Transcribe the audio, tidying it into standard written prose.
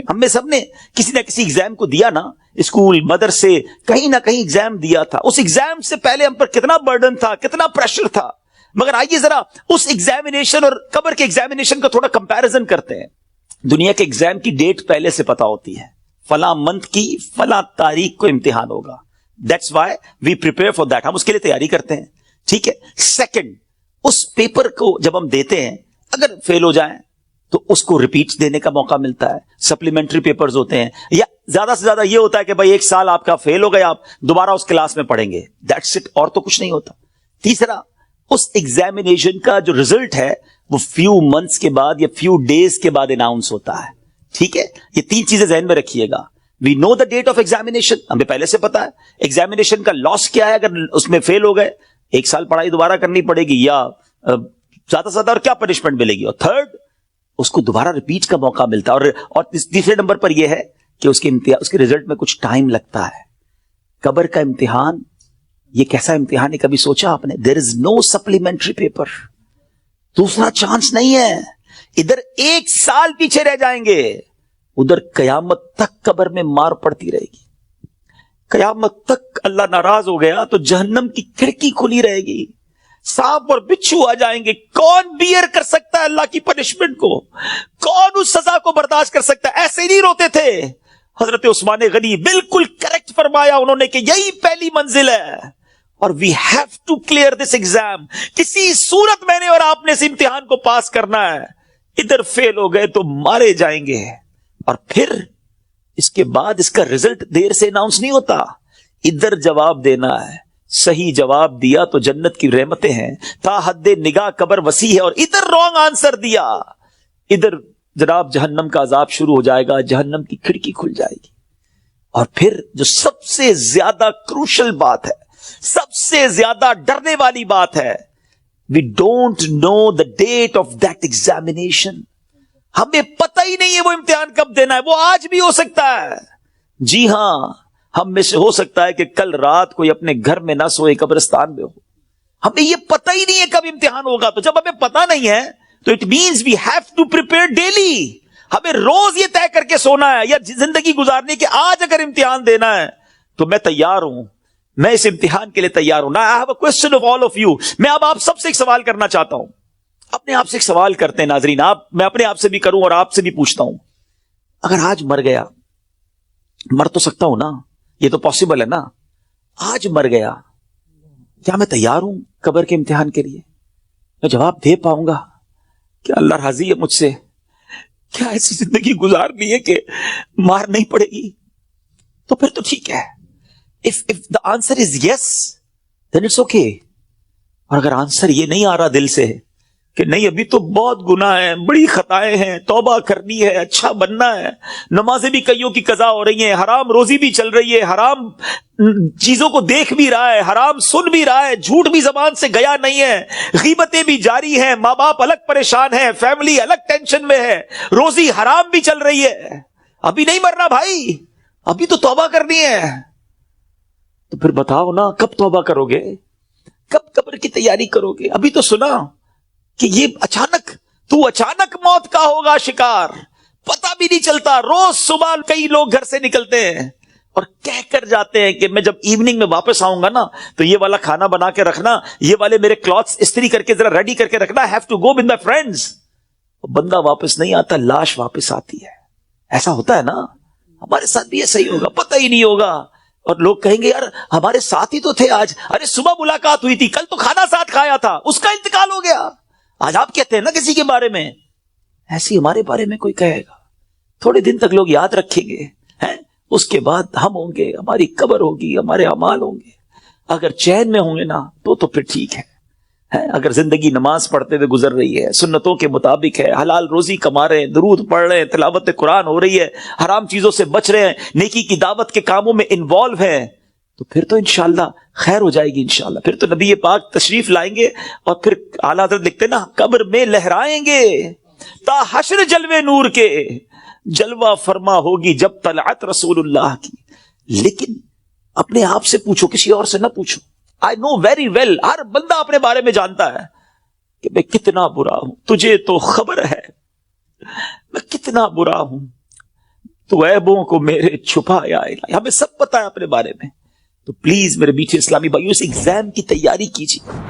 ہم میں سب نے کسی نہ کسی ایگزام کو دیا نا, اسکول مدرسے کہیں نہ کہیں ایگزام دیا تھا. اس ایگزام سے پہلے ہم پر کتنا برڈن تھا, کتنا پریشر تھا. مگر آئیے ذرا اس ایگزامینیشن اور قبر کے ایگزامینیشن کا تھوڑا کمپیرزن کرتے ہیں. دنیا کے ایگزام کی ڈیٹ پہلے سے پتا ہوتی ہے, فلاں منتھ کی فلاں تاریخ کو امتحان ہوگا. That's why we prepare for that, ہم اس کے لیے تیاری کرتے ہیں. ٹھیک ہے. سیکنڈ, اس پیپر کو جب ہم دیتے ہیں اگر فیل ہو جائیں تو اس کو ریپیٹ دینے کا موقع ملتا ہے. سپلیمنٹری پیپرز ہوتے ہیں, یا زیادہ سے زیادہ یہ ہوتا ہے کہ بھائی 1 سال آپ کا فیل ہو گیا, آپ دوبارہ اس کلاس میں پڑھیں گے. دیٹس اٹ, اور تو کچھ نہیں ہوتا. تیسرا, اس ایگزامینیشن کا جو ریزلٹ ہے وہ فیو منتھس کے بعد یا فیو ڈیز کے بعد اناؤنس ہوتا ہے. ٹھیک ہے. یہ 3 چیزیں ذہن میں رکھیے گا. وی نو دا ڈیٹ آف ایگزامینیشن, ہمیں پہلے سے پتا ہے. ایگزامینیشن کا لاس کیا ہے اگر اس میں فیل ہو گئے, 1 سال پڑھائی دوبارہ کرنی پڑے گی, یا زیادہ سے زیادہ اور کیا پنشمنٹ ملے گی. اور تھرڈ, اس کو دوبارہ ریپیٹ کا موقع ملتا ہے. اور تیسرے نمبر پر یہ ہے کہ اس کے رزلٹ میں کچھ ٹائم لگتا ہے. قبر کا امتحان یہ کیسا امتحان ہے, کبھی سوچا آپ نے؟ دیر از نو سپلیمنٹری پیپر, دوسرا چانس نہیں ہے. ادھر 1 سال پیچھے رہ جائیں گے, ادھر قیامت تک قبر میں مار پڑتی رہے گی. قیامت تک اللہ ناراض ہو گیا تو جہنم کی کھڑکی کھلی رہے گی, سانپ اور بچھو آ جائیں گے. کون بیئر کر سکتا ہے اللہ کی پنشمنٹ کو؟ کون اس سزا کو برداشت کر سکتا ہے؟ ایسے نہیں روتے تھے. حضرت عثمان غنی بالکل کریکٹ فرمایا انہوں نے کہ یہی پہلی منزل ہے, اور we have to clear this exam. کسی صورت میں نے اور آپ نے اس امتحان کو پاس کرنا ہے. ادھر فیل ہو گئے تو مارے جائیں گے, اور پھر اس کے بعد اس کا رزلٹ دیر سے اناؤنس نہیں ہوتا. ادھر جواب دینا ہے, صحیح جواب دیا تو جنت کی رحمتیں ہیں, تا حد نگاہ قبر وسیع ہے. اور ادھر رانگ آنسر دیا, ادھر جناب جہنم کا عذاب شروع ہو جائے گا, جہنم کی کھڑکی کھل جائے گی. اور پھر جو سب سے زیادہ کروشل بات ہے, سب سے زیادہ ڈرنے والی بات ہے, we don't know the date of that examination. ہمیں پتہ ہی نہیں ہے وہ امتحان کب دینا ہے. وہ آج بھی ہو سکتا ہے. جی ہاں, ہم میں سے ہو سکتا ہے کہ کل رات کوئی اپنے گھر میں نہ سوئے, قبرستان میں ہو. ہمیں یہ پتہ ہی نہیں ہے کب امتحان ہوگا. تو جب ہمیں پتہ نہیں ہے تو it means we have to prepare daily. ہمیں روز یہ طے کر کے سونا ہے یا زندگی گزارنے کے آج اگر امتحان دینا ہے تو میں تیار ہوں, میں اس امتحان کے لیے تیار ہوں. I have a question of all of you. میں اب آپ سب سے ایک سوال کرنا چاہتا ہوں. اپنے آپ سے ایک سوال کرتے ہیں ناظرین, میں اپنے آپ سے بھی کروں اور آپ سے بھی پوچھتا ہوں. اگر آج مر گیا, مر تو سکتا ہوں نا, یہ تو پاسبل ہے نا. آج مر گیا, کیا میں تیار ہوں قبر کے امتحان کے لیے؟ میں جواب دے پاؤں گا کہ اللہ راضی ہے مجھ سے؟ کیا ایسی زندگی گزارنی ہے کہ مار نہیں پڑے گی؟ تو پھر تو ٹھیک ہے. If the answer is yes, then it's okay. اور اگر آنسر یہ نہیں آ رہا دل سے کہ نہیں ابھی تو بہت گناہ ہیں, بڑی خطائیں ہیں, توبہ کرنی ہے, اچھا بننا ہے, نمازیں بھی کئیوں کی قضا ہو رہی ہیں, حرام روزی بھی چل رہی ہے, حرام چیزوں کو دیکھ بھی رہا ہے, حرام سن بھی رہا ہے, جھوٹ بھی زبان سے گیا نہیں ہے, غیبتیں بھی جاری ہیں, ماں باپ الگ پریشان ہیں, فیملی الگ ٹینشن میں ہے, روزی حرام بھی چل رہی ہے, ابھی نہیں مرنا بھائی, ابھی تو توبہ کرنی ہے. تو پھر بتاؤ نا, کب توبہ کرو گے؟ کب قبر کی تیاری کرو گے؟ ابھی تو سنا کہ یہ اچانک موت کا ہوگا شکار, پتہ بھی نہیں چلتا. روز صبح کئی لوگ گھر سے نکلتے ہیں اور کہہ کر جاتے ہیں کہ میں جب ایوننگ میں واپس آؤں گا نا تو یہ والا کھانا بنا کے رکھنا, یہ والے میرے کلوتھس استری کر کے ذرا ریڈی کر کے رکھنا, have to go with my friends. بندہ واپس نہیں آتا, لاش واپس آتی ہے. ایسا ہوتا ہے نا, ہمارے ساتھ بھی ایسا ہی ہوگا, پتہ ہی نہیں ہوگا. اور لوگ کہیں گے یار ہمارے ساتھ ہی تو تھے آج, ارے صبح ملاقات ہوئی تھی, کل تو کھانا ساتھ کھایا تھا, اس کا انتقال ہو گیا. آج آپ کہتے ہیں نا کسی کے بارے میں, ایسی ہمارے بارے میں کوئی کہے گا, تھوڑے دن تک لوگ یاد رکھیں گے, اس کے بعد ہم ہوں گے, ہماری قبر ہوگی, ہمارے اعمال ہوں گے. اگر چین میں ہوں گے نا تو پھر ٹھیک ہے. اگر زندگی نماز پڑھتے ہوئے گزر رہی ہے, سنتوں کے مطابق ہے, حلال روزی کما رہے ہیں, درود پڑھ رہے ہیں, تلاوت قرآن ہو رہی ہے, حرام چیزوں سے بچ رہے ہیں, نیکی کی دعوت کے کاموں میں انوالو ہیں, تو پھر تو انشاءاللہ خیر ہو جائے گی انشاءاللہ. پھر تو نبی پاک تشریف لائیں گے اور پھر اعلیٰ حضرت لکھتے نا, قبر میں لہرائیں گے تا حشر جلوے نور کے, جلوہ فرما ہوگی جب طلعت رسول اللہ کی. لیکن اپنے آپ سے پوچھو, کسی اور سے نہ پوچھو. I know very well, ہر بندہ اپنے بارے میں جانتا ہے کہ میں کتنا برا ہوں, تجھے تو خبر ہے میں کتنا برا ہوں. تو عیبوں کو میرے چھپایا الہی. ہمیں سب پتا ہے اپنے بارے میں. تو پلیز میرے میٹھے اسلامی بھائیوں اس ایگزام کی تیاری کیجیے.